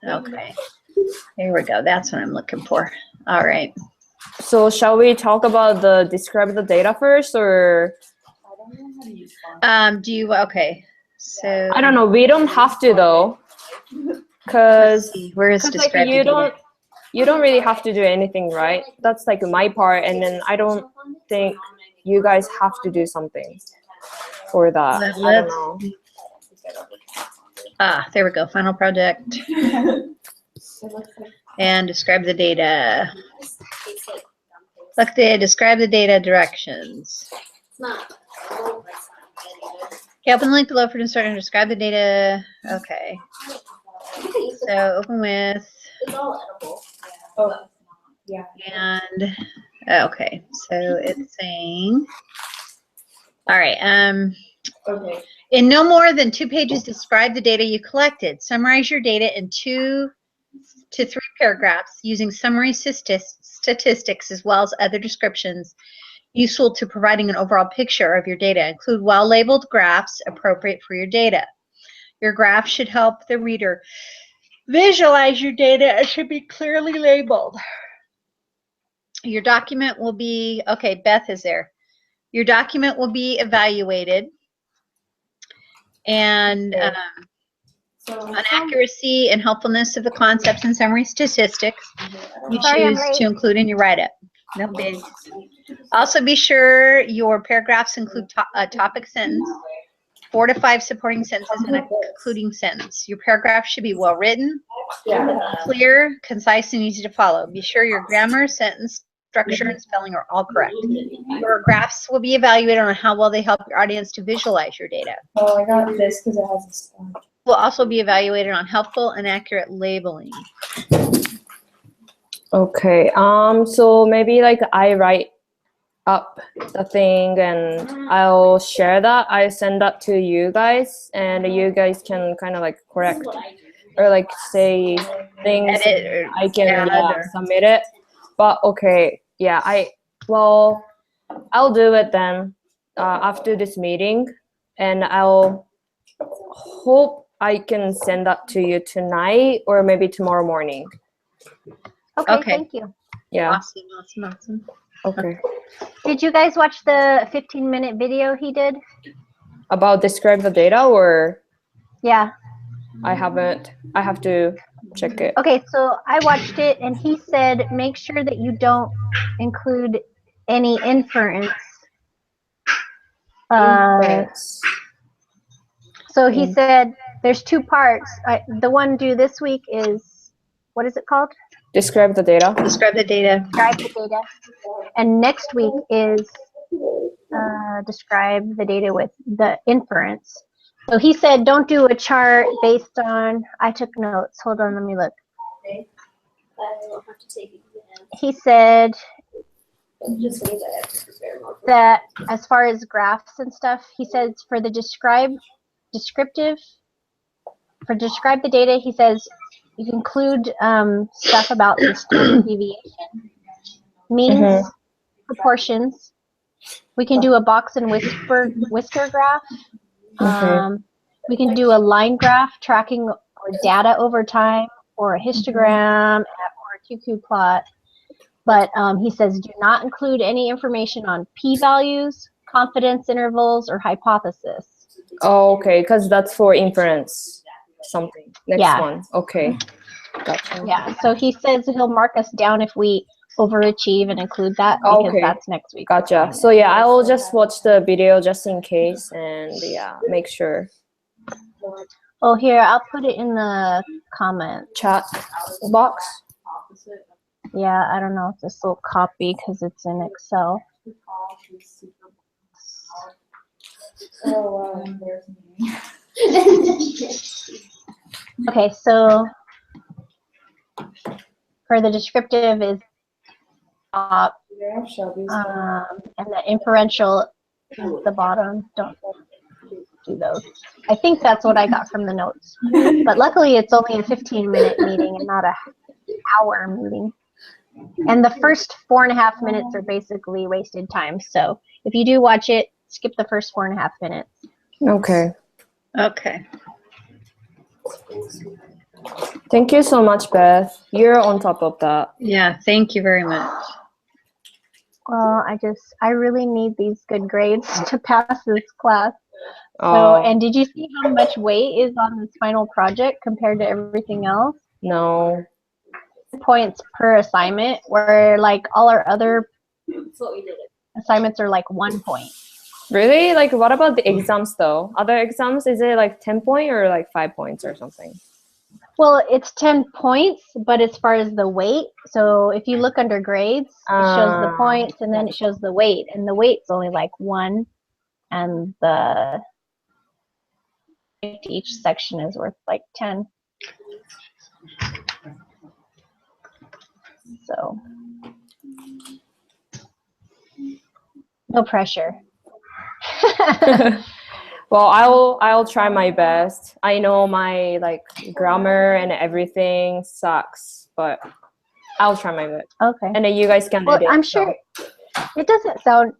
Okay, here we go. That's what I'm looking for. All right. So shall we talk about the describe the data first, or? Do you, okay, so. I don't know, we don't have to though. Cause where is describe the data? You don't really have to do anything, right? That's like my part, and then I don't think you guys have to do something for that. I don't know. There we go. Final project. And describe the data. Look there, describe the data directions. Okay, open the link below for start and describe the data. Okay. So open with. Yeah. And okay, so it's saying. All right. Okay. In no more than 2 pages, describe the data you collected. Summarize your data in 2 to 3 paragraphs using summary statistics as well as other descriptions useful to providing an overall picture of your data. Include well-labeled graphs appropriate for your data. Your graph should help the reader visualize your data and should be clearly labeled. Your document will be, okay, Beth is there. Your document will be evaluated and on accuracy and helpfulness of the concepts and summary statistics you choose to include in your write-up. No bigs. Also be sure your paragraphs include a topic sentence, 4 to 5 supporting sentences, and a concluding sentence. Your paragraph should be well written, clear, concise, and easy to follow. Be sure your grammar, sentence structure, and spelling are all correct. Your graphs will be evaluated on how well they help your audience to visualize your data. Oh, I got this because it has a star. Will also be evaluated on helpful and accurate labeling. Okay. So maybe like I write up the thing and I'll share that. I send that to you guys, and you guys can kind of like correct or like say things. Edit, I can submit it. But okay, yeah. I'll do it then after this meeting, and I'll hope I can send that to you tonight or maybe tomorrow morning. Okay. Thank you. Yeah. Awesome. Okay. Did you guys watch the 15-minute video he did? About describe the data, or? Yeah. I haven't. I have to check it. Okay, so I watched it, and he said make sure that you don't include any inference. So he said there's 2 parts. The one due this week is, what is it called? Describe the data. Describe the data. Describe the data. And next week is describe the data with the inference. So he said don't do a chart based on, I took notes. Hold on, let me look. Okay. I will have to take it again. He said Just means I have to prepare more. that as far as graphs and stuff, he says for the describe the data, he says you include stuff about the standard deviation, means, proportions. We can do a box and whisker graph. We can do a line graph tracking or data over time, or a histogram, or a QQ plot. But he says do not include any information on p-values, confidence intervals, or hypothesis. Oh, okay, because that's for inference. Something. Next one. Okay. Gotcha. Yeah, so he says he'll mark us down if we overachieve and include that, because that's next week. Gotcha. So yeah, I will just watch the video just in case, and yeah, make sure. Oh, here, I'll put it in the comment chat box. Yeah, I don't know if this will copy because it's in Excel. Okay, so for the descriptive is top, and the inferential is the bottom. Don't do those. I think that's what I got from the notes. But luckily it's only a 15-minute meeting and not an hour meeting. And the first 4.5 minutes are basically wasted time. So if you do watch it, skip the first 4.5 minutes. Okay. Okay. Thank you so much, Beth. You're on top of that. Yeah, thank you very much. Well, I really need these good grades to pass this class. So, Oh, and did you see how much weight is on this final project compared to everything else? no. Points per assignment, where like all our other That's what we did. assignments are like 1 point. Really? Like, what about the exams though? Other exams, is it like 10 point or like 5 points or something? Well, it's 10 points, but as far as the weight, so if you look under grades, it shows the points and then it shows the weight, and the weight's only like 1, and the each section is worth like 10. So no pressure. Well, I'll try my best. I know my like grammar and everything sucks, but I'll try my best. Okay. And then you guys can Well, edit. I'm so- sure it doesn't sound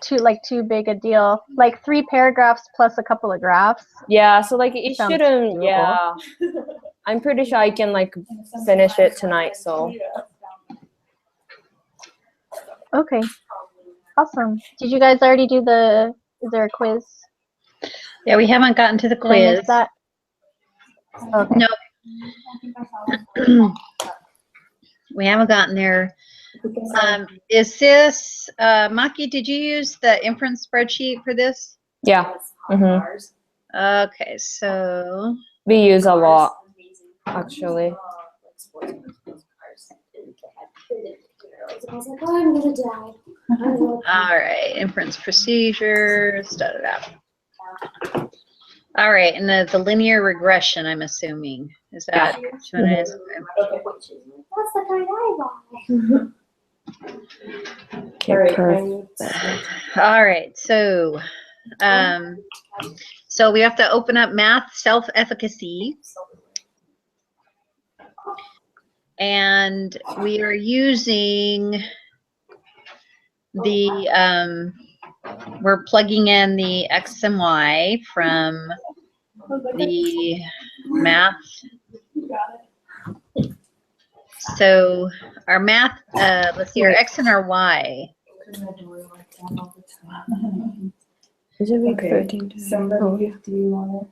too big a deal. Like 3 paragraphs plus a couple of graphs. Yeah, so like it Sounds shouldn't. doable. Yeah, I'm pretty sure I can like finish it tonight. So Okay. Awesome. Did you guys already do is there a quiz? Yeah, we haven't gotten to the Did I miss quiz. that? Okay. No. We haven't gotten there. Is this, Maki, did you use the inference spreadsheet for this? yeah, mhm. Okay, so, We use a lot actually. I was like, oh, I'm gonna die. I'm gonna all right, inference procedures, da-da-da. All right, and the linear regression, I'm assuming, is that which one it is? Okay. That's the kind I buy. Okay, perfect. All right, so we have to open up math self-efficacy, and we are using the we're plugging in the x and y from the math. So our math, let's see, our x and our y. Is it week Okay, 13? somebody, do you wanna,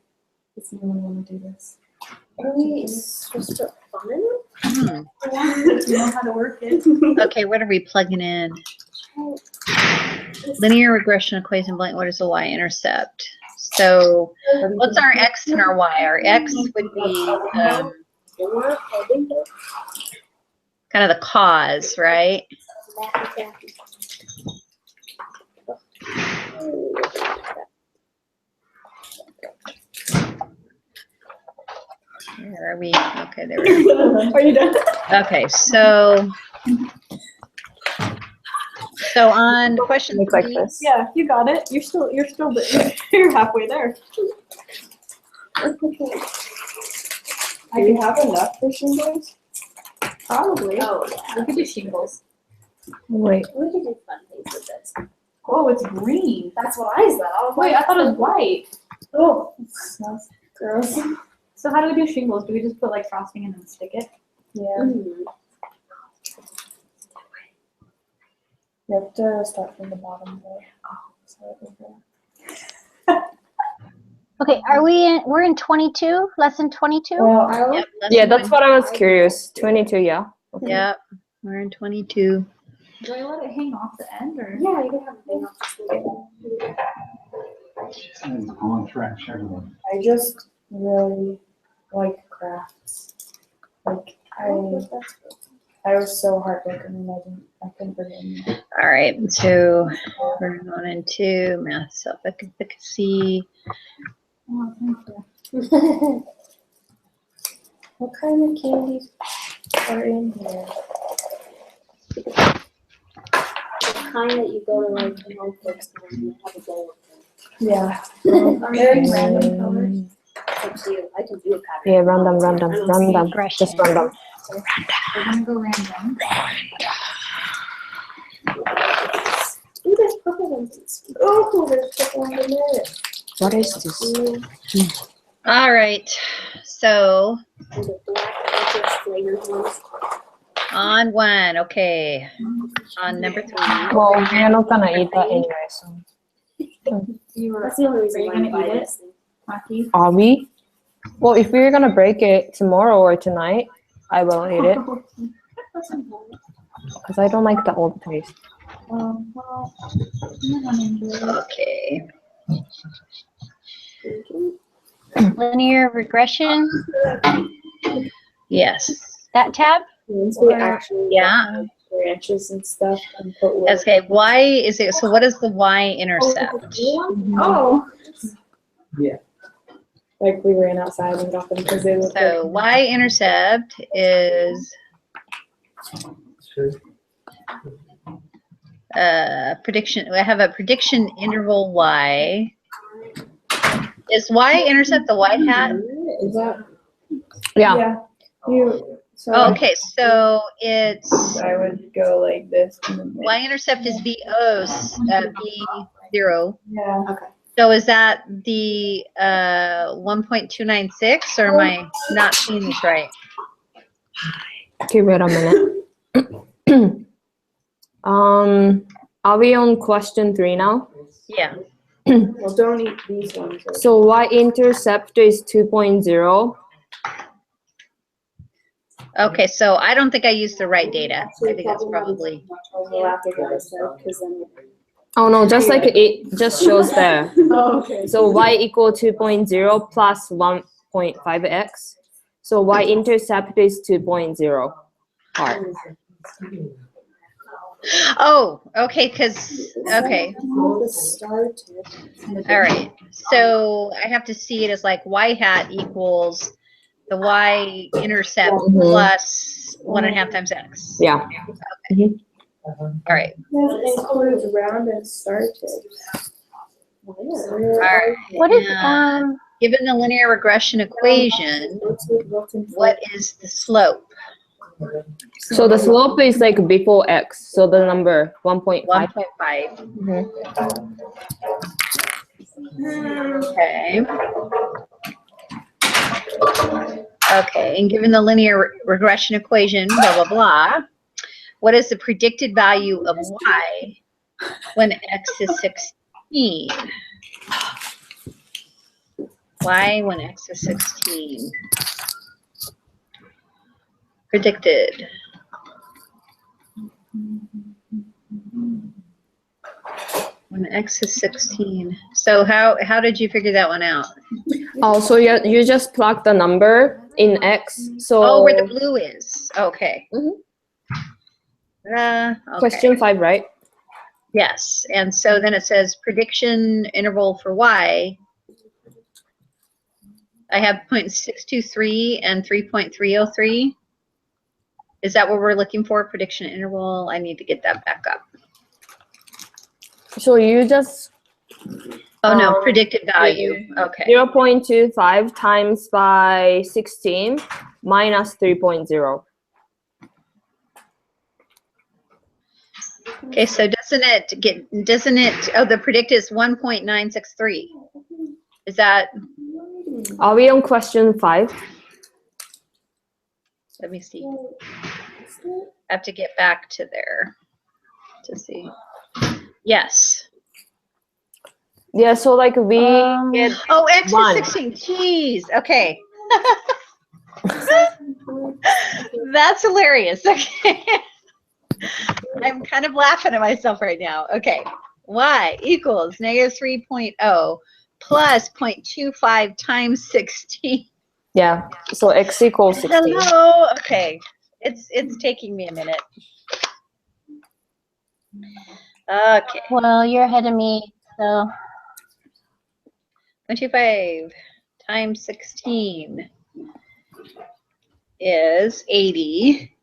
does anyone wanna do this? Are we supposed to fun in it? Hmm. You know how to work it? Okay, what are we plugging in? Linear regression equation blank, what is the y-intercept? So what's our x and our y? Our x would be kind of the cause, right? Where are we? Okay, there we go. Are you done? Okay, so on question Look like 3, this. Yeah, you got it. You're halfway there. I can have enough for shingles. Probably. Oh, yeah. We could do shingles. Wait. We could do fun things with this. Oh, it's green. That's what I said. I was Wait, like, I thought it was white. Oh, that's gross. So how do we do shingles? Do we just put like frosting and then stick it? Yeah, mm. you have to start from the bottom there. Start over. Okay, we're in 22, lesson 22? Well, yep, Yeah, that's what I was curious. 22, yeah. Okay. Yep, we're in 22. Do I let it hang off the end or? Yeah, you can have a thing off just leave it. I just really like crafts. Like I was so heartbroken when I couldn't bring it in. All right, so we're going into math self-efficacy. Oh, thank you. What kind of candies are in here? The kind that you go to like the home folks and you have a bowl of them. Yeah. Are you doing random colors? It's up to you. I can do a pattern. Yeah, random. Just random. We're gonna go random. Ooh, there's purple ones. Oh, there's purple ones in there. What is this? Ooh, All right, so and the black On 1, okay. On number 3. Well, we're not gonna eat that anyway, so. You were, That's the only are reason you why gonna I buy eat it, this. Matthew? Are we? Well, if we're gonna break it tomorrow or tonight, I will eat it because I don't like the old taste. Well, I'm gonna enjoy it. Okay. Linear regression, Yes. that tab? Once we actually Yeah. branches and stuff and put wood. Okay, why is it, so what is the y-intercept? Oh. Like we ran outside and got them because they look So y-intercept is prediction, we have a prediction interval y. Is y-intercept the white hat? Is that? Yeah. You. So Oh, okay, so it's I would go like this. And then like, y-intercept is V0. yeah. So is that the 1.296, or am I not seeing this right? Okay, wait a minute. Are we on question 3 now? Yeah. Well, don't eat these ones. So y-intercept is 2.0. Okay, so I don't think I used the right data. I think that's probably, Oh no, just like it just shows there. Oh, okay. So y equal 2.0 plus 1.5x. So y-intercept is 2.0. Part. oh, okay, because, okay. All right, so I have to see it as like y hat equals the y-intercept plus 1.5 times x. Yeah. All right. That includes round and star tips. All right. What is, and given the linear regression equation, what is the slope? So the slope is like before x. So the number 1.5. 1.5. Okay. Okay, and given the linear regression equation, blah, blah, blah, what is the predicted value of y when x is 16? Y when x is 16. Predicted. When x is 16. So how did you figure that one out? Oh, so you just plug the number in x. So Oh, where the blue is. Okay. Mhm. Okay. question 5, right? Yes, and so then it says prediction interval for y. I have 0.623 and 3.303. Is that what we're looking for, prediction interval? I need to get that back up. So you just Oh no, predicted value. Okay. 0.25 times by 16 minus 3.0. Okay, so doesn't it, oh, the predict is 1.963. Is that, Are we on question 5? let me see. I have to get back to there to see. Yes. Yeah, so like we get Oh, X One. is 16. Jeez. Okay. That's hilarious. Okay. I'm kind of laughing at myself right now. Okay. Y equals negative 3.0 plus 0.25 times 16. yeah, so x equals 16. Hello. Okay. It's taking me a minute. Okay. well, you're ahead of me, so 25 times 16 is 80.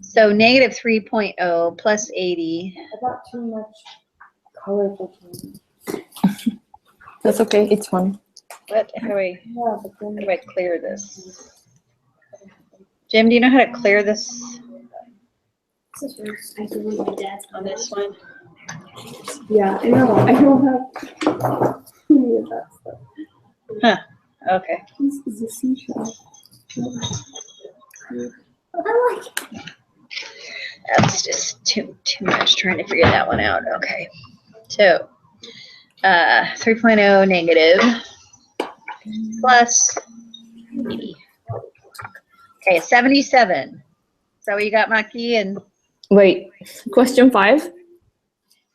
So negative 3.0 plus 80. I got too much colorful things. That's okay, it's fun. What? How do I Yeah, but then clear this? Jim, do you know how to clear this I believe my dad's on this one? yeah, I know. I don't have any of that stuff. Okay. This is a seashell. I like it. trying to figure that one out. Okay. So 3.0 negative plus 80. Okay, 77. Is that what you got, Maki? And Wait, question 5?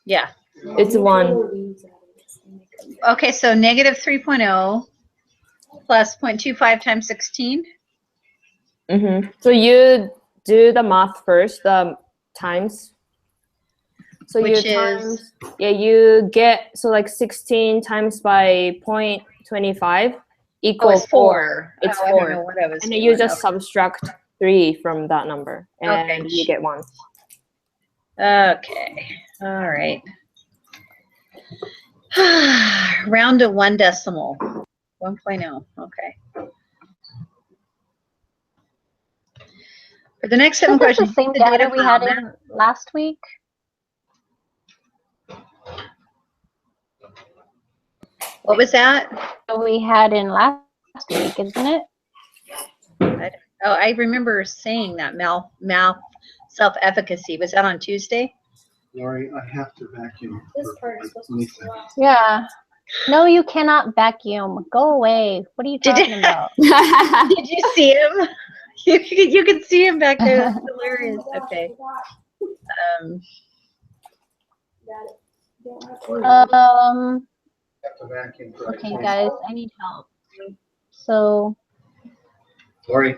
yeah. It's 1. Okay, so negative 3.0 plus 0.25 times 16. Mm-hmm. So you do the math first, the times. So Which you is- times, yeah, you get, so like 16 times by 0.25 Oh, equals it's 4. It's oh, I 4. don't know what I was And then doing. you just Okay. subtract 3 from that number, and Okay. you get 1. Okay. All right. Round to 1 decimal. 1.0. Okay. For the next 7 Is this questions, the same the data we had file. in last week? What was that? That we had in last week, isn't it? Oh, I remember saying that mouth self-efficacy. Was that on Tuesday? Lori, I have to vacuum. This for part is like supposed 20 to be seconds. last. Yeah. No, you cannot vacuum. Go away. What are you Did talking it- about? Did you see him? You could see him back there. That's hilarious. Oh my gosh, Okay. I forgot. Got it. Don't have to- Have to vacuum for like Okay, 20 guys, I need help. So, Lori,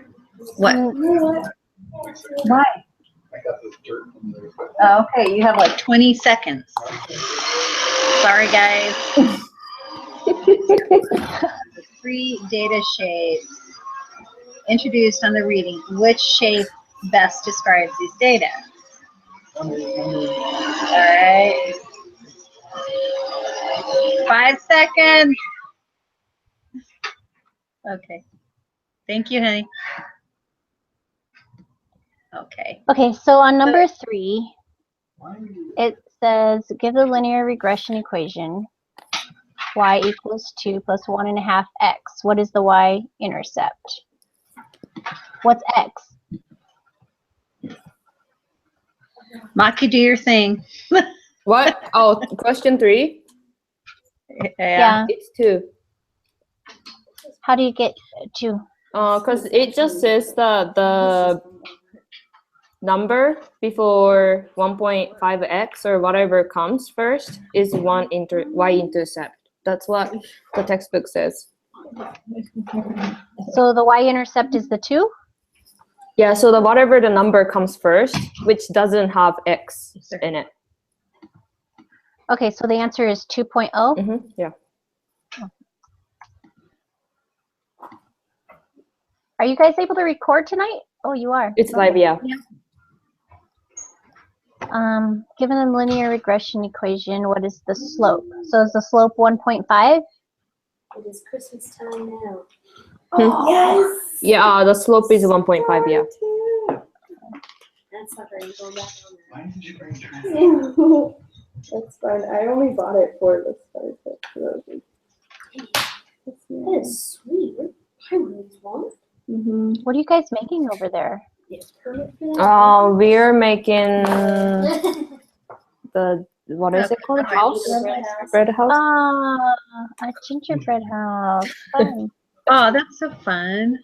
What? You know what? Why? I got this dirt from there. Oh, okay, you have like 20 seconds. Sorry, guys. 3 data shapes introduced on the reading. Which shape best describes these data? All right. 5 seconds. Okay. Thank you, honey. Okay. okay, so on number 3, it says give the linear regression equation y equals 2 plus 1.5 x. What is the y-intercept? What's x? Maki, do your thing. What? Oh, question 3? Yeah. It's 2. How do you get 2? Because it just says the number before 1.5x or whatever comes first is y-intercept. That's what the textbook says. So the y-intercept is the 2? Yeah, so whatever the number comes first, which doesn't have x in it. Okay, so the answer is 2.0. Mm-hmm. Yeah. Are you guys able to record tonight? Oh, you are. It's live, yeah. Given the linear regression equation, what is the slope? So is the slope 1.5? It is Christmas time now. Hmm. Yes! Yeah, the slope is 1.5, yeah. That's not very going back on Why did you bring trash? That's fine. I only bought it for this Thursday. that. That is sweet. Where did I really want? Mm-hmm. What are you guys making over there? Yes, permit for that. We're making the, what is it called? House? Bread house? Ah, a gingerbread house. Fun. Oh, that's so fun.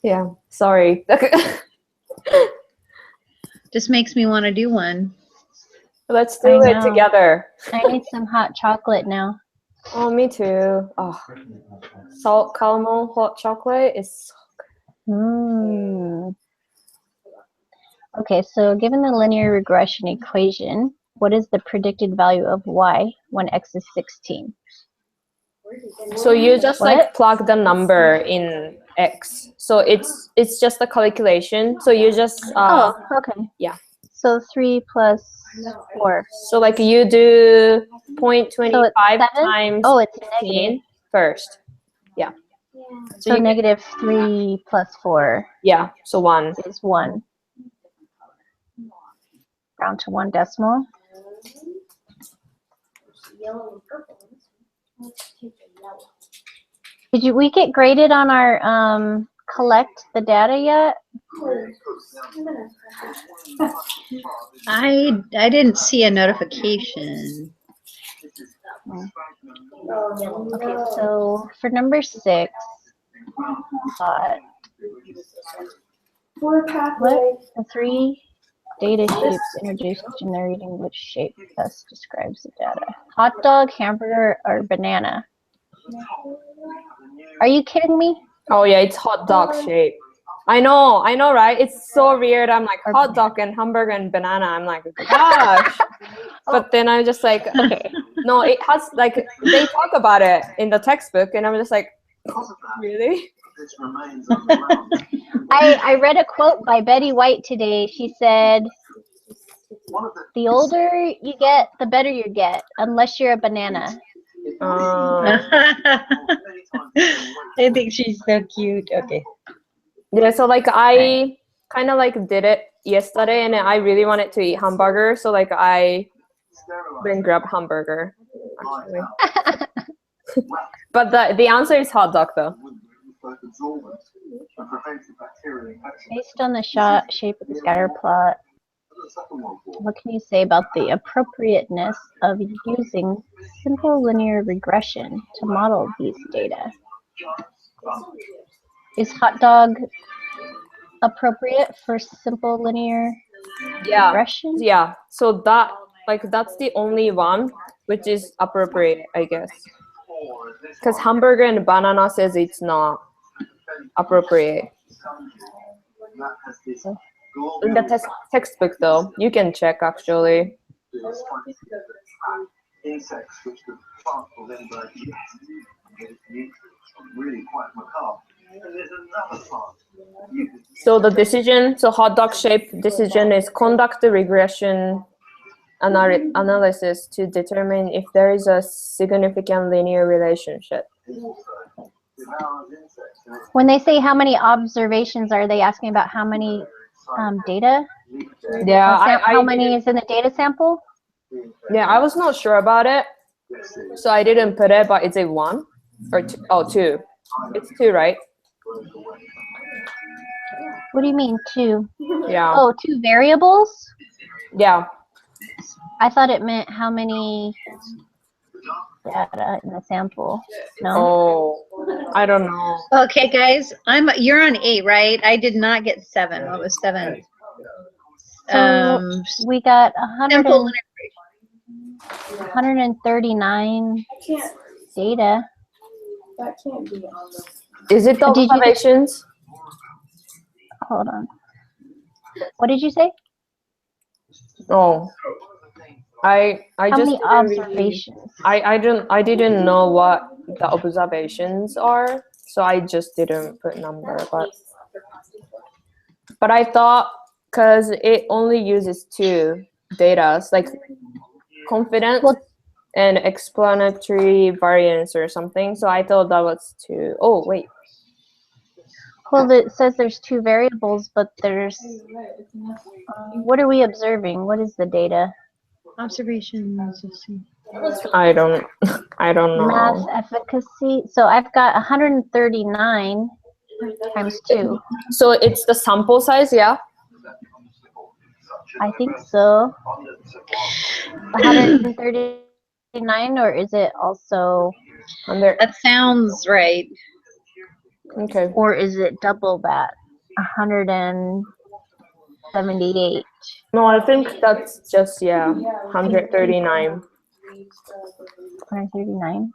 Yeah, sorry. Just makes me want to do one. Let's do I it know. together. I need some hot chocolate now. Oh, me too. Oh, salt caramel hot chocolate is Mm. Okay, so given the linear regression equation, what is the predicted value of y when x is 16? so you just What? like plug the number in x. So it's just a calculation. So you just Oh, okay. yeah. So 3 plus 4. so like you do 0.25 So it's 7? times Oh, it's 16 negative. first. So you- negative 3 plus 4 Yeah, so 1. is 1. Round to 1 decimal. Yellow and purple. Let's take the yellow. Did we get graded on our collect the data yet? I didn't see a notification. Okay, so for number 6, Four pathway. the 3 data shapes introduced generating which shape best describes the data. Hot dog, hamburger, or banana? Are you kidding me? Oh yeah, it's hot dog shape. I know, right? It's so weird. I'm like hot dog and hamburger and banana. I'm like, gosh. But then I'm just like, no, it has like they talk about it in the textbook, and I'm just like, really? I read a quote by Betty White today. She said, "The older you get, the better you get, unless you're a banana." I think she's so cute. Okay. Yeah, so like I kind of like did it yesterday, and I really wanted to eat hamburger, so like I then grab hamburger. Actually. But the answer is hot dog though. Based on the shape of the scatter plot, what can you say about the appropriateness of using simple linear regression to model these data? Is hot dog appropriate for simple linear regression? Yeah. So that's the only one which is appropriate, I guess. Because hamburger and banana says it's not appropriate. In the textbook though, you can check actually. So the decision, so hot dog shape decision is conduct the regression analysis to determine if there is a significant linear relationship. When they say how many observations, are they asking about how many data? Yeah, How many is in the data sample? Yeah, I was not sure about it, so I didn't put it, but it's a 1 or 2. Oh, 2. It's 2, right? What do you mean 2? Yeah. Oh, 2 variables? Yeah. I thought it meant how many data in the sample. No. Oh, I don't know. Okay, guys, you're on 8, right? I did not get 7. What was 7? So we got Simple 139 data. That can't be on the. Is it the observations? Hold on. What did you say? Oh, I How just many observations? I didn't know what the observations are, so I just didn't put number. But I thought because it only uses 2 data, like confidence and explanatory variance or something. So I thought that was 2. Oh wait. Well, it says there's 2 variables, but there's. What are we observing? What is the data? observations. I don't know. Math efficacy. So I've got 139 times 2. So it's the sample size, yeah? I think so. 139, or is it also? That sounds right. Okay. Or is it double that? 178. No, I think that's just 139. 139.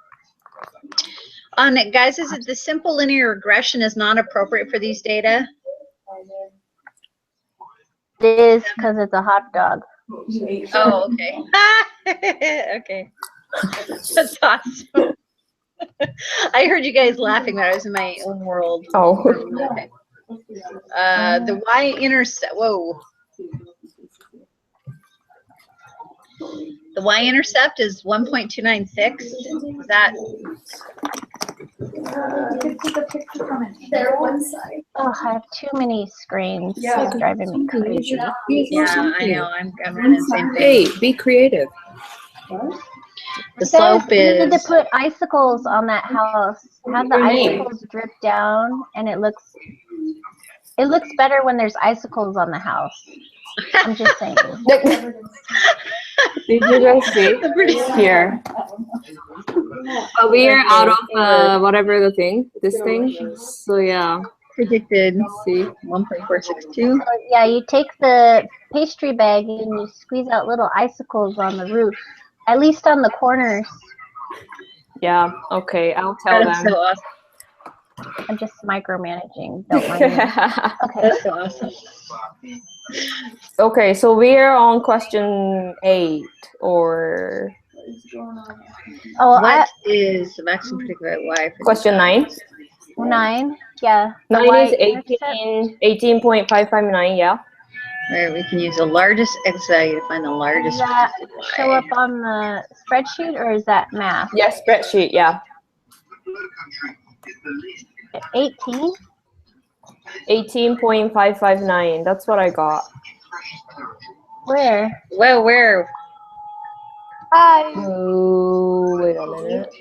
On it, guys, is it the simple linear regression is not appropriate for these data? It is because it's a hot dog. Oh, okay. Okay. That's awesome. I heard you guys laughing, but I was in my own world. Oh. Okay. The y-intercept. Whoa. The y-intercept is 1.296. Is that? There one side. Oh, I have too many screens. It's driving me crazy. Yeah, I know. I'm running the same thing. Hey, be creative. The slope You need to is. put icicles on that house. Have the icicles drip down, and it looks It looks better when there's icicles on the house. I'm just saying. Did you guys see? Here. We are out of whatever the thing, this thing. So yeah, Predicted see. 1.462. So, yeah, you take the pastry bag and you squeeze out little icicles on the roof, at least on the corners. Yeah, okay, I'll tell That's them. so awesome. I'm just micromanaging. Don't mind me. Okay. That's so awesome. Okay, so we're on question 8 or Oh, What is the maximum predicted Y? For question 9. 9. Yeah. the 9 is y-intercept. 18.559, yeah. Where we can use the largest X value to find the largest Does that predicted show Y. up on the spreadsheet or is that math? Yeah, spreadsheet, yeah. 18? 18.559, that's what I got. Where? Well, where? Hi. Oh, wait a minute.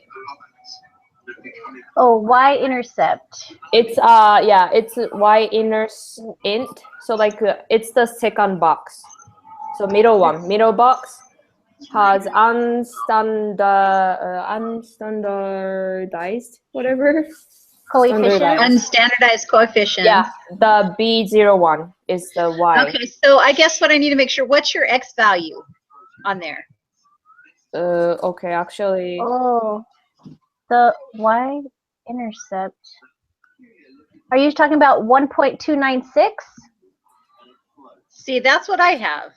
Oh, y-intercept. It's yeah, it's y-int. So like it's the second box. So middle one, middle box has unstandardized whatever. Coefficient? Standardized. Unstandardized coefficient. Yeah, the B01 is the y. Okay, so I guess what I need to make sure, what's your X value on there? Okay, actually. Oh, the y-intercept. Are you talking about 1.296? See, that's what I have.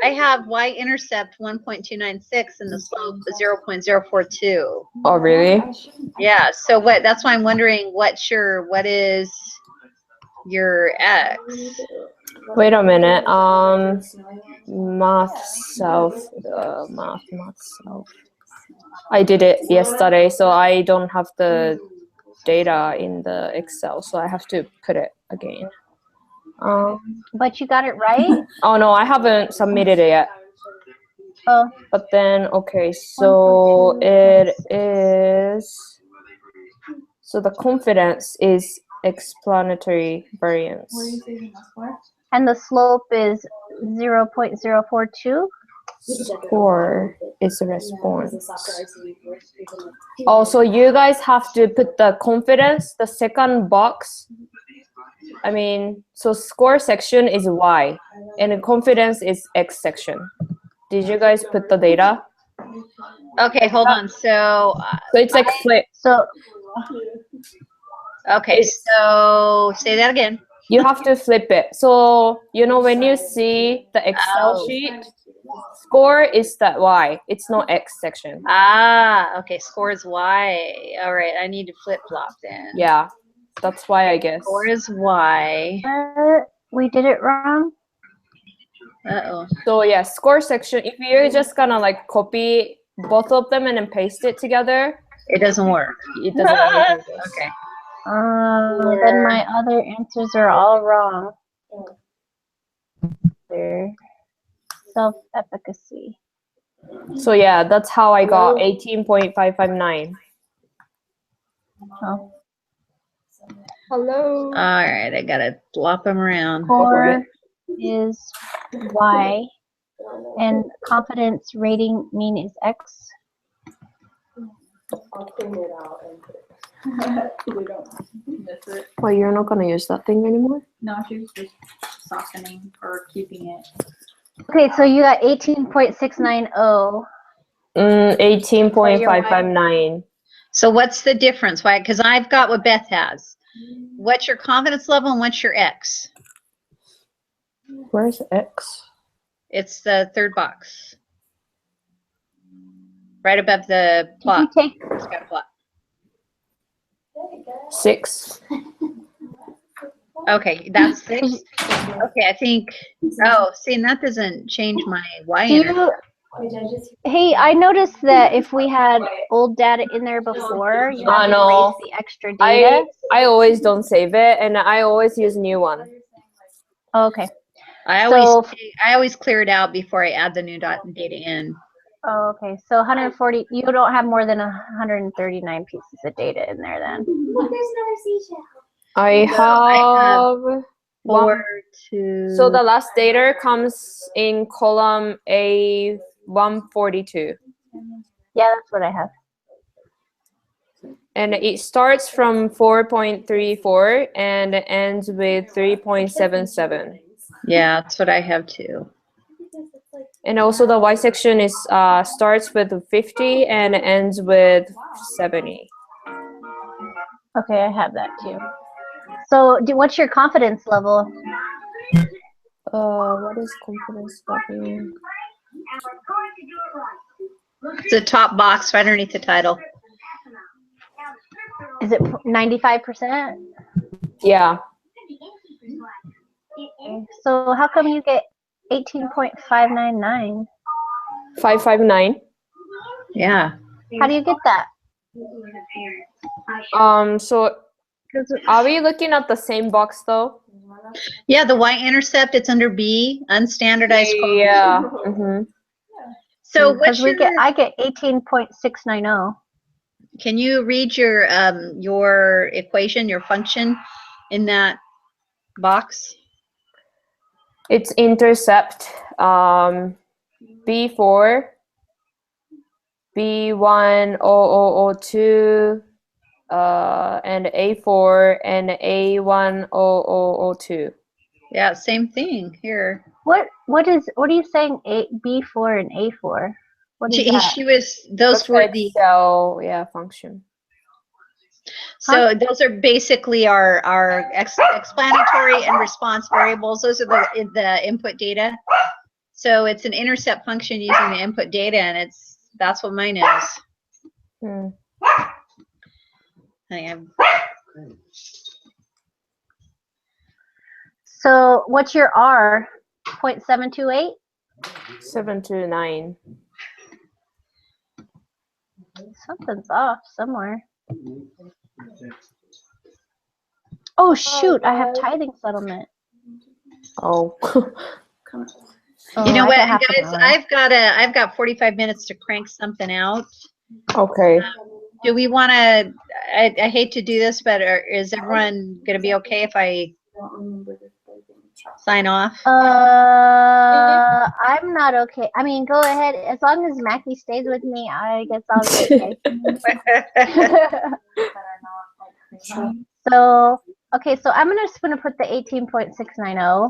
I have y-intercept 1.296 and the slope 0.042. Oh, really? Yeah, so what, that's why I'm wondering what is your X? Wait a minute. Math self. Math self. I did it yesterday, so I don't have the data in the Excel, so I have to put it again. But you got it right? Oh no, I haven't submitted it yet. Oh, But then, okay, so it is. So the confidence is explanatory variance. What are you saving us for? and the slope is 0.042? Score is a response. Also, you guys have to put the confidence, the second box. I mean, so score section is Y, and the confidence is X section. Did you guys put the data? Okay, hold on. So, So it's like flip. So okay, so say that again. You have to flip it. So, you know, when you see the Excel Oh. sheet, score is that Y. It's not X section. Ah, okay, score is Y. All right, I need to flip flop then. Yeah, that's why I guess. Score is Y. we did it wrong? Uh-oh. So yeah, score section, if you're just gonna like copy both of them and then paste it together, It doesn't work. it doesn't make any sense. Okay. Then my other answers are all wrong. There. Self-efficacy. So yeah, that's how I got 18.559. Oh. Hello. All right, I gotta flop them around. Score is Y, and confidence rating mean is X. I'll clean it out and put it. We don't miss it. Well, you're not gonna use that thing anymore? No, she was just softening or keeping it. Okay, so you got 18.690. 18.559. So what's the difference? Why? Because I've got what Beth has. What's your confidence level and what's your X? Where's X? It's the third box. Right above the Did plot. you take It's got a plot. 6. Okay, that's 6. Okay, I think, oh, see, and that doesn't change my Y do intercept. you, hey, I noticed that if we had old data in there before, you have to no. erase the extra data. I always don't save it, and I always use new one. Oh, okay. I always clear it out before I add the new data in. Oh, okay. So 140, you don't have more than 139 pieces of data in there then. Look, there's another seashell. I So I have have 4 one. to. So the last data comes in column A142. Yeah, that's what I have. And it starts from 4.34 and ends with 3.77. Yeah, that's what I have too. And also the Y section is starts with 50 and ends with 70. Okay, I have that too. So, what's your confidence level? What is confidence level? It's the top box right underneath the title. Is it 95%? Yeah. So, how come you get 18.599? 559. Yeah. How do you get that? So are we looking at the same box though? Yeah, the Y-intercept, it's under B, unstandardized. Yeah. Mm-hmm. So Because what's your, I get 18.690. can you read your equation, your function in that box? It's intercept B4 B10002 and A4 and A10002. Yeah, same thing here. What are you saying? B4 and A4. What is that? Those were the, Excel, function. so those are basically our explanatory and response variables. Those are the input data. So it's an intercept function using the input data, and that's what mine is. So what's your R? 0.728? 729. Something's off somewhere. Oh shoot! I have tithing settlement. Oh. You know I what, got half an guys? hour. I've got 45 minutes to crank something out. Okay. Do we want to? I hate to do this, but is everyone going to be okay if I sign off? I'm not okay. I mean, go ahead. As long as Mackie stays with me, I guess I'll be okay. So, okay, so I'm just gonna put the 18.690.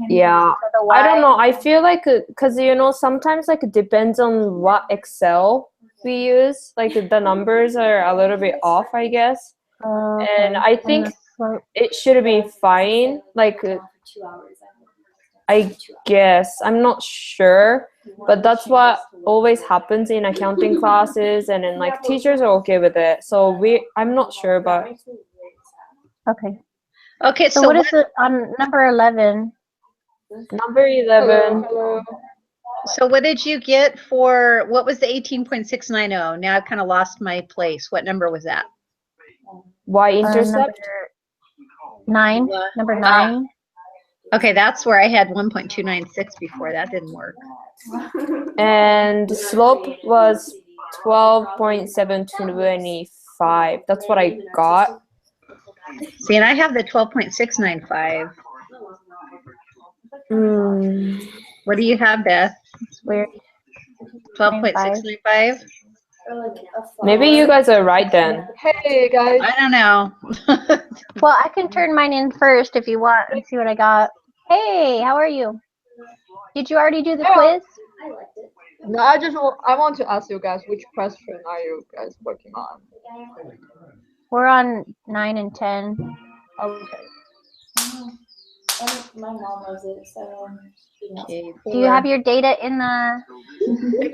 Yeah. For the I don't Y. know. I feel like, because, sometimes, like, it depends on what Excel we use. Like, the numbers are a little bit off, I guess. Okay. And I think the slope. it should be fine. Like, I guess. I'm not sure. But that's what always happens in accounting classes. And then, like, teachers are okay with it. So I'm not sure, but... Okay. Okay, So what is it on number 11? Number 11. So what did you get for, what was the 18.690? Now I've kind of lost my place. What number was that? Y-intercept? Number 9. Number 9. Okay, that's where I had 1.296 before. That didn't work. And slope was 12.725. That's what I got. See, and I have the 12.695. What do you have, Beth? It's weird. 12.695? Maybe you guys are right then. Hey guys. I don't know. Well, I can turn mine in first if you want and see what I got. Hey, how are you? Did you already do the quiz? No, I want to ask you guys, which question are you guys working on? We're on 9 and 10. Okay. My mom knows it, so Okay, Do you have your data in the...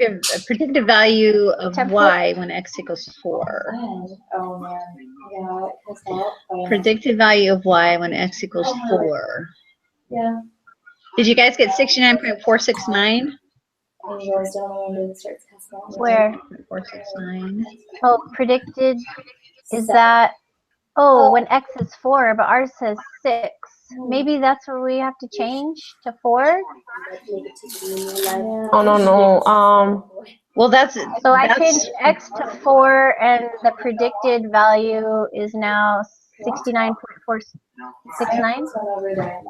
a predicted value of Template? y when x equals 4? oh man, yeah, because that. Predicted value of y when x equals 4. Yeah. Did you guys get 69.469? And you guys don't know when it starts casting out. Where? 469. Oh, predicted. Is that... Oh, when x is 4, but ours says 6. Maybe that's what we have to change to 4? Oh, no. Well, that's So I changed x to 4, and the predicted value is now 69.469. Over there.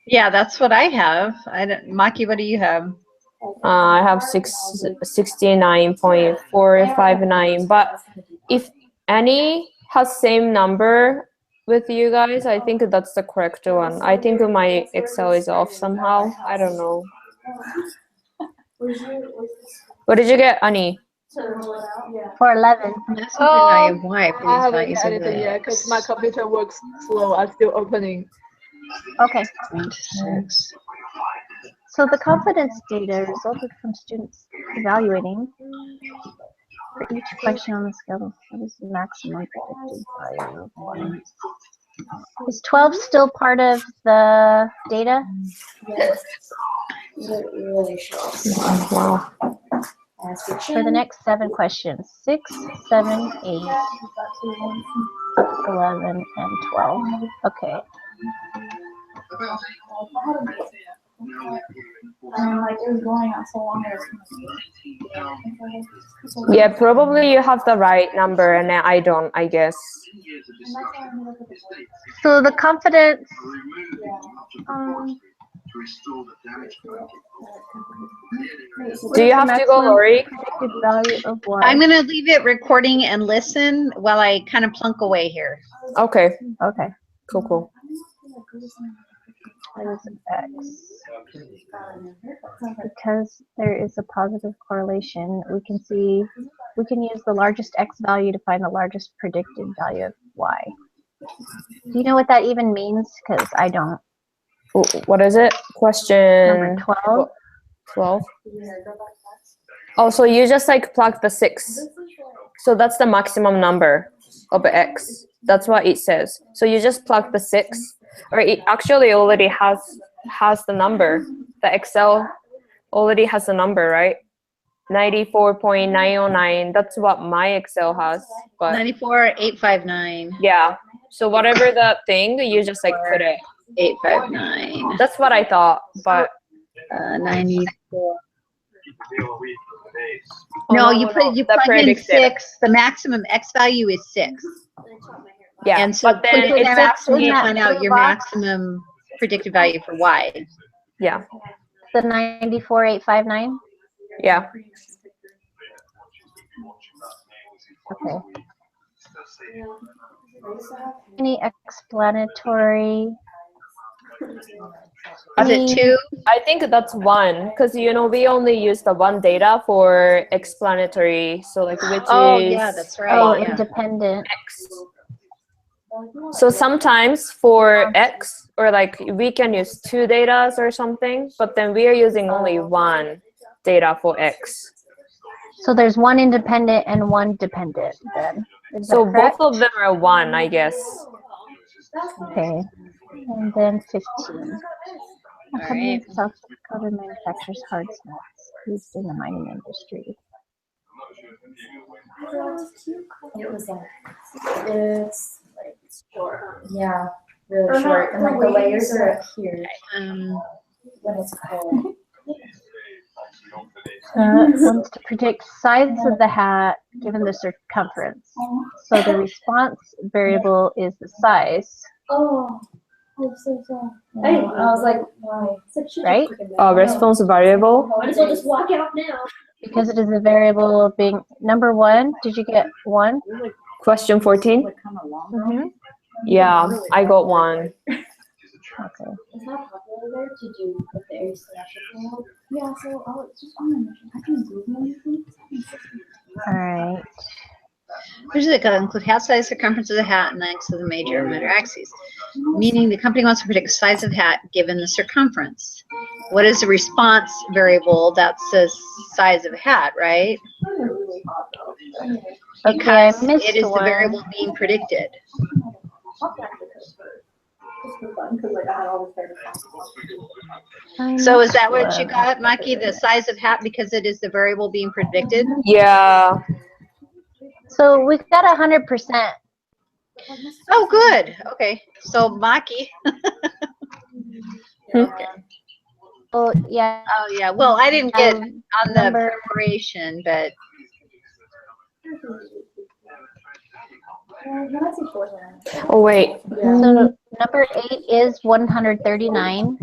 Yeah, that's what I have. I don't, Maki, what do you have? I have 69.459. But if any has same number with you guys, I think that's the correct one. I think my Excel is off somehow. I don't know. What did you get, Ani? For 11. Maximum value of y for I these haven't values got of anything yet because x. my computer works slow. I'm still opening. Okay. 1 to 6. So the confidence data resulted from students evaluating for each question on the scale. What is the maximum predicted value of y? Is 12 still part of the data? Yes. It really shows. Wow. For the next 7 questions. 6, 7, 8, 11, and 12. Okay. Like it was going on so long. Yeah, probably you have the right number and I don't, I guess. So the confidence, Do you have to go, Lori? predicted value of y. I'm going to leave it recording and listen while I kind of plunk away here. Okay, Okay. cool. What is x? Because there is a positive correlation, we can use the largest x value to find the largest predicted value of y. Do you know what that even means? Because I don't. What is it? Question Number 12. 12. Oh, so you just like plug the 6. So that's the maximum number of x. That's what it says. So you just plug the 6, or it actually already has the number. The Excel already has the number, right? 94.909. That's what my Excel has. But 94,859. yeah. So whatever that thing, you just like put it. 859. That's what I thought, but 94. Oh, No, you plug in predicted. 6. The maximum x value is 6. Yeah, And so but then put it's that after you that find out your box. maximum predicted value for y. yeah. The 94,859. Yeah. Okay. Any explanatory? Is it 2? I think that's 1, because we only use the one data for explanatory. So like which Oh, is yeah, that's right. Oh, yeah. independent. X. So sometimes for X, or like we can use 2 data or something, but then we are using only 1 data for X. So there's one independent and one dependent then. Is So that correct? both of them are 1, I guess. Okay. And then 15. A company in right. South Dakota manufactures hard snaps used in the mining industry. It was like this, like short. Yeah, really short. And like the layers are up here when it's cold. Wants to predict size of the hat given the circumference. So the response variable is the size, Oh, I'm so sorry. I was like, why? right? Response variable. Might as well just walk out now. Because it is a variable being number 1. Did you get 1? Question 14. Mm-hmm. Yeah, I got 1. Okay. Is that popular there to do the very symmetrical? Yeah, so I'll just on the mission. I can Google anything. All right. Usually they include hat size, circumference of the hat, and lengths of the major and minor axes. Meaning the company wants to predict the size of hat given the circumference. What is the response variable? That's the size of a hat, right? Okay, I Because missed it is the one. variable being predicted. I So is missed that what you one. got, Maki? The size of hat because it is the variable being predicted? Yeah. So we got 100%. Oh, good. Okay. So Maki. Okay. Oh, yeah. Oh, yeah. Well, I didn't get on the number- preparation, but Oh wait. So number 8 is 139.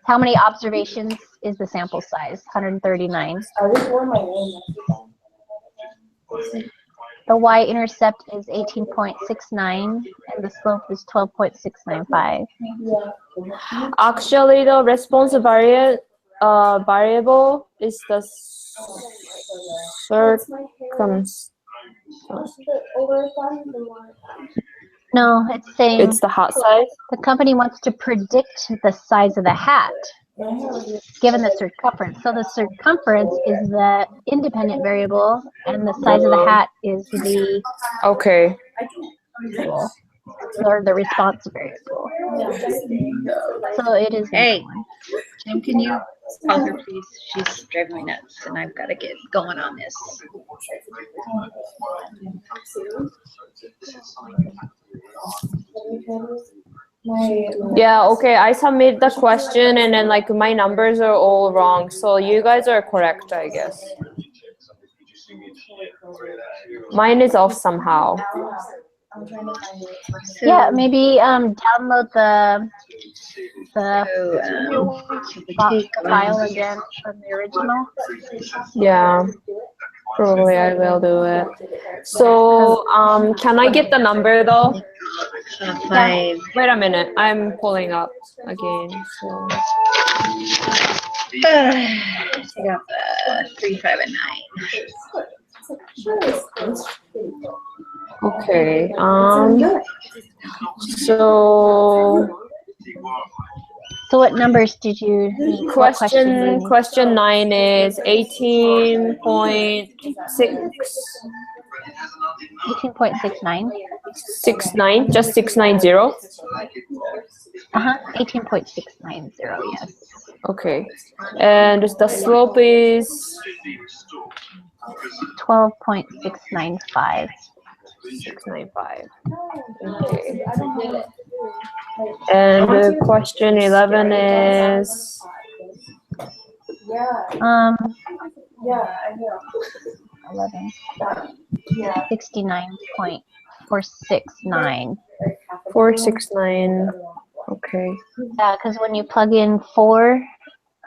How many observations is the sample size? 139. The y-intercept is 18.69 and the slope is 12.695. Actually, the response variable is the circumstance. No, it's saying It's the hat size. the company wants to predict the size of the hat given the circumference. So the circumference is the independent variable and the size of the hat is the Okay. variable, or the response variable. So it is. Hey, Jim, can you call her, please? She's driving me nuts, and I've got to get going on this. Yeah, okay. I submit the question and then like my numbers are all wrong. So you guys are correct, I guess. Mine is off somehow. Yeah, maybe download the file again from the original. Yeah, probably I will do it. So, can I get the number though? 5. Wait a minute, I'm pulling up again. So. Take out the 3, 5, and 9. Okay. So what numbers did you need? What question did you need? question 9 is 18.6. 18.69. 69, just 690. 18.690. Yes. Okay. And the slope is 12.695. 695. Okay. And the question 11 is. Yeah, I know. 11. 69.469. 469. Okay. Yeah, because when you plug in 4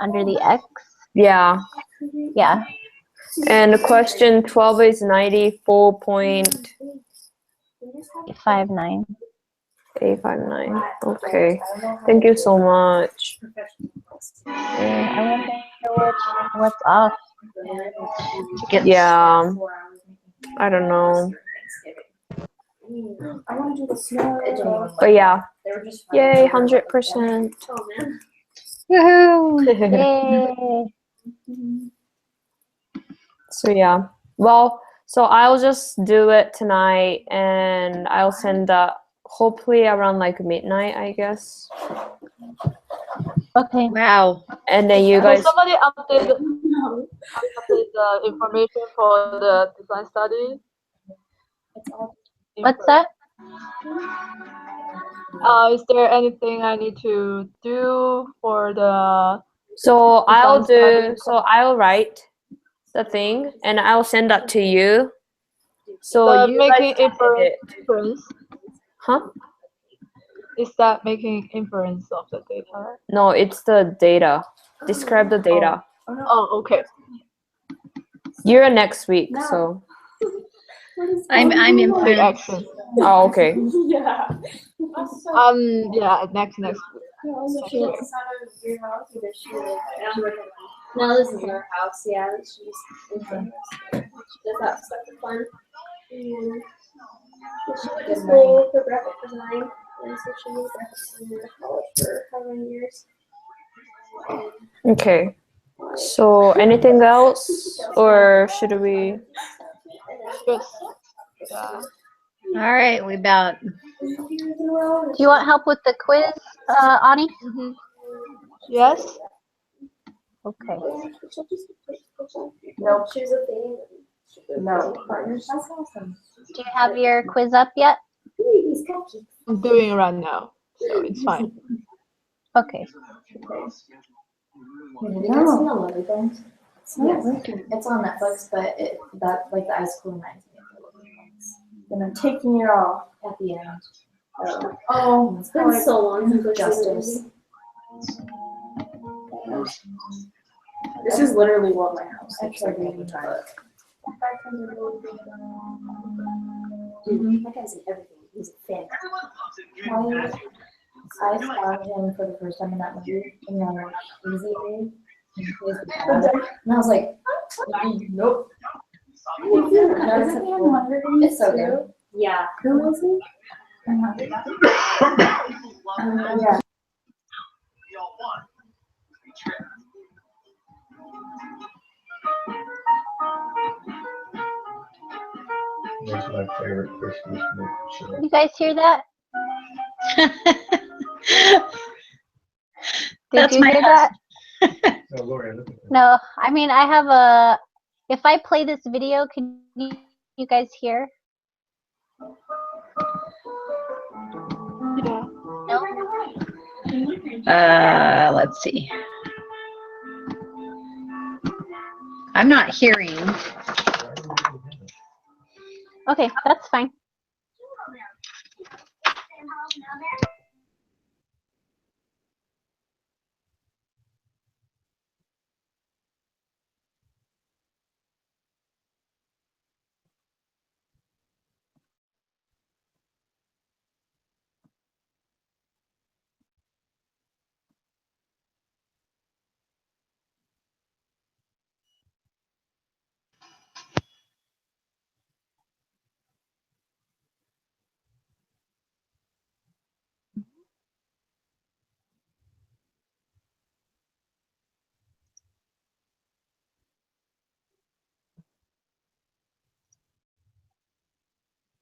under the X. Yeah. Yeah. And the question 12 is 94.859. 859. Okay. Thank you so much. I wonder what's off. Yeah. I don't know. But yeah. Yay, 100%. Woohoo! Yay! So yeah. Well, so I'll just do it tonight and I'll send that hopefully around like midnight, I guess. Okay. Wow. And then you guys. Somebody update the information for the design study. What's that? Is there anything I need to do for the? So I'll write the thing and I'll send that to you. So you making guys can edit. inference. Huh? Is that making inference of the data? No, it's the data. Describe the data. Oh, okay. You're next week, so. I'm in Reaction. Oh, okay. Yeah. Yeah, next week. No, this is our house. Yeah, she just does that stuff for fun. And she went to school for graphic design, and so she was graphic design at college for how many years? Okay. So anything else, or should we? All right, we about. Do you want help with the quiz, Ani? Mm-hmm. Yes. Okay. Nope. She was a thing. No. Partners. That's awesome. Do you have your quiz up yet? These cupcakes. I'm doing it right now, so it's fine. Okay. Have you guys seen 11 Things? Yes. It's on Netflix, but that like the ice cool reminds me of it. Then I'm taking it off at the end. Oh, it's been so long since I've seen Justice. this. This is literally what my house looks like all the time. That guy's in everything. He's a fan. I found him for the first time in that movie, and then like Easy Rig, and I was like, nope. It's so good. Yeah. Who was he? Yeah. That's my favorite Christmas movie show. You guys hear that? Did That's you my hear that? No, Lori, look at that. No, I mean, I have a, if I play this video, can you guys hear? Yeah. No? Let's see. I'm not hearing. Okay, that's fine.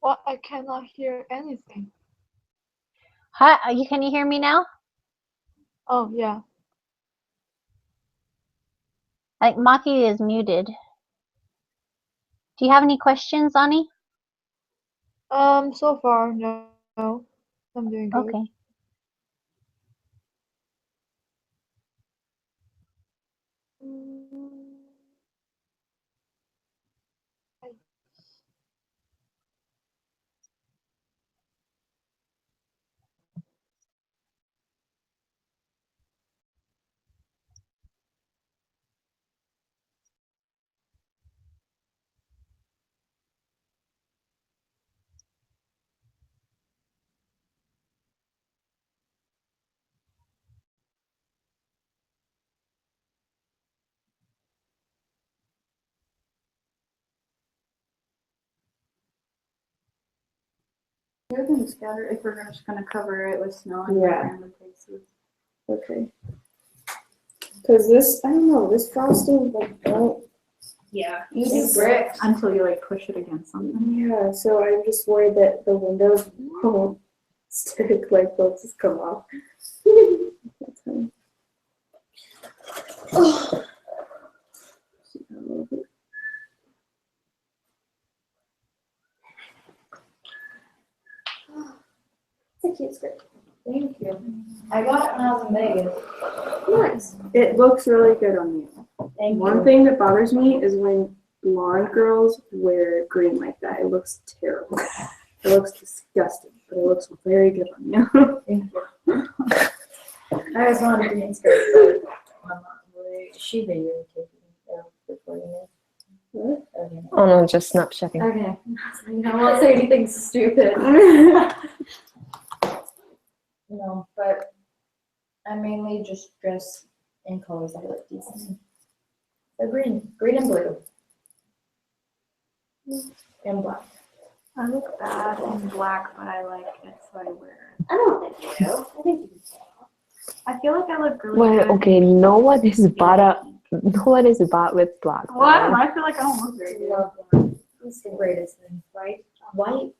What? I cannot hear anything. Hi, can you hear me now? Oh, yeah. Like Maki is muted. Do you have any questions, Ani? So far, no. I'm doing good. Okay. You're gonna scatter if we're just gonna cover it with snow and Yeah. random places. Okay. Cause this, I don't know, this frosting like don't. Yeah. You It's bricks. until you like push it against something. Yeah, so I'm just worried that the windows won't stick, like they'll just come off. That's fine. Oh. It's a cute skirt. Thank you. I got it when I was in Vegas. Nice. It looks really good on you. Thank One you. thing that bothers me is when blonde girls wear green like that. It looks terrible. It looks disgusting, but it looks very good on you. Thank you. I just wanted a green skirt, but I'm not really. She videotaping recording it. What? Okay. Oh no, just Snapchatting. Okay. I don't want to say anything stupid. No, but I mainly just dress in colors I look decent. So green and blue. And black. I look bad in black, but I like it, so I wear it. I don't think so. I think you can say I feel like I look really Well, good. okay, no one is bad with black. What? I feel like I don't look very I good. love black. It's the greatest thing. White?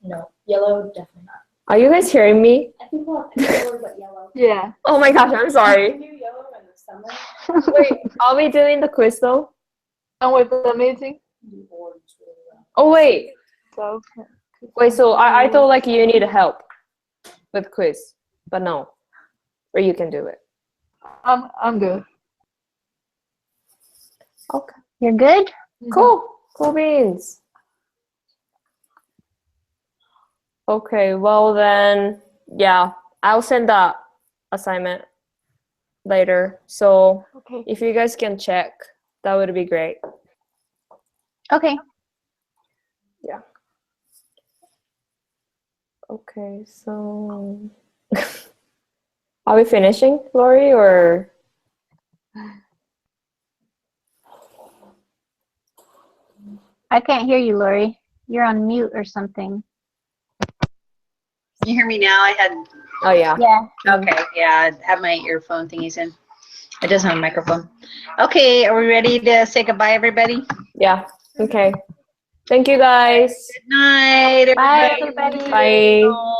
No. Yellow? Definitely not. Are you guys hearing me? I think we'll have color but yellow. Yeah. Oh my gosh, I'm We sorry. do yellow in the summer. Wait, are we doing the quiz though? And with the meeting, Do orange really well. Oh wait, so wait. So I thought like you need help with quiz, but no, or you can do it. I'm good. Okay, You're good? cool, cool beans. Okay, well then, yeah, I'll send that assignment later. So Okay. if you guys can check, that would be great. Okay. Okay, so are we finishing, Lori, or? I can't hear you, Lori. You're on mute or something. Can you hear me now? I had. Oh yeah. Yeah. Okay, yeah, I have my earphone thingies in. It doesn't have a microphone. Okay, are we ready to say goodbye, everybody? Yeah. Okay. Thank you, guys. Good night, Bye, everybody. everybody. Bye.